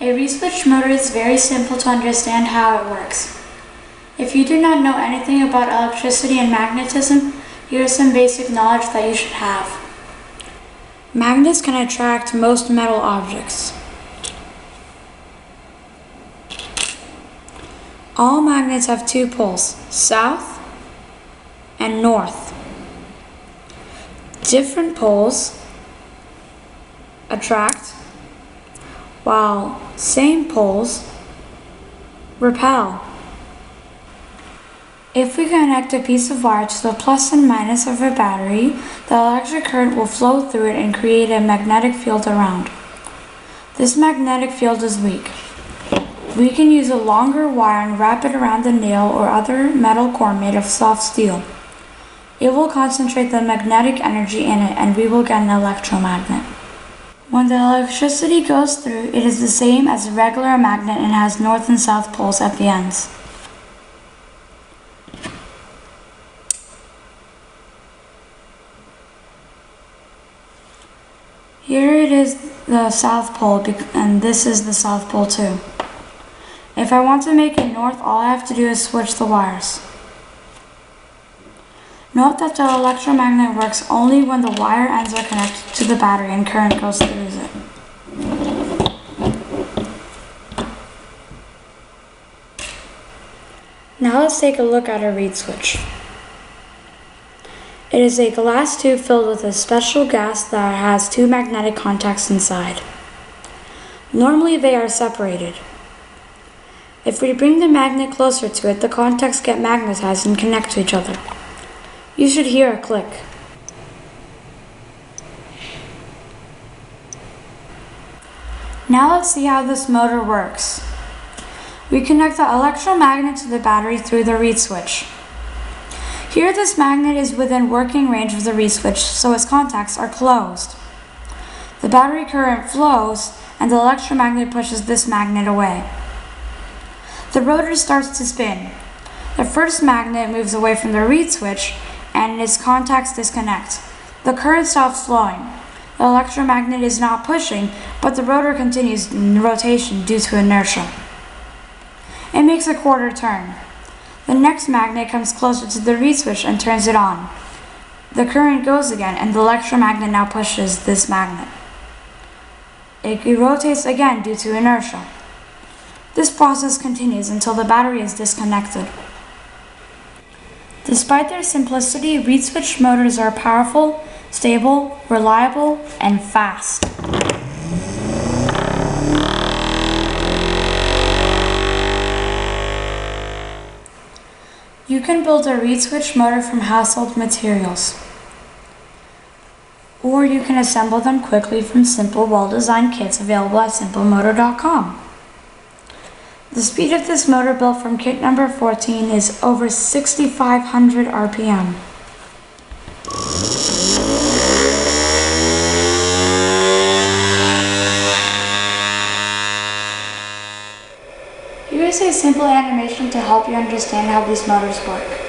A reed switch motor is very simple to understand how it works. If you do not know anything about electricity and magnetism, here is some basic knowledge that you should have. Magnets can attract most metal objects. All magnets have two poles, south and north. Different poles attract, while same poles repel. If we connect a piece of wire to the plus and minus of a battery, the electric current will flow through it and create a magnetic field around. This magnetic field is weak. We can use a longer wire and wrap it around the nail or other metal core made of soft steel. It will concentrate the magnetic energy in it and we will get an electromagnet. When the electricity goes through, it is the same as a regular magnet and has north and south poles at the ends. Here it is the south pole, and this is the south pole too. If I want to make it north, all I have to do is switch the wires. Note that the electromagnet works only when the wire ends are connected to the battery and current goes through it. Now let's take a look at a reed switch. It is a glass tube filled with a special gas that has two magnetic contacts inside. Normally they are separated. If we bring the magnet closer to it, the contacts get magnetized and connect to each other. You should hear a click. Now let's see how this motor works. We connect the electromagnet to the battery through the reed switch. Here this magnet is within working range of the reed switch, so its contacts are closed. The battery current flows and the electromagnet pushes this magnet away. The rotor starts to spin. The first magnet moves away from the reed switch and its contacts disconnect. The current stops flowing. The electromagnet is not pushing, but the rotor continues in rotation due to inertia. It makes a quarter turn. The next magnet comes closer to the reed switch and turns it on. The current goes again and the electromagnet now pushes this magnet. It rotates again due to inertia. This process continues until the battery is disconnected. Despite their simplicity, reed switch motors are powerful, stable, reliable, and fast. You can build a reed switch motor from household materials, or you can assemble them quickly from simple, well-designed kits available at simplemotor.com. The speed of this motor built from kit number 14 is over 6,500 RPM. Here is a simple animation to help you understand how these motors work.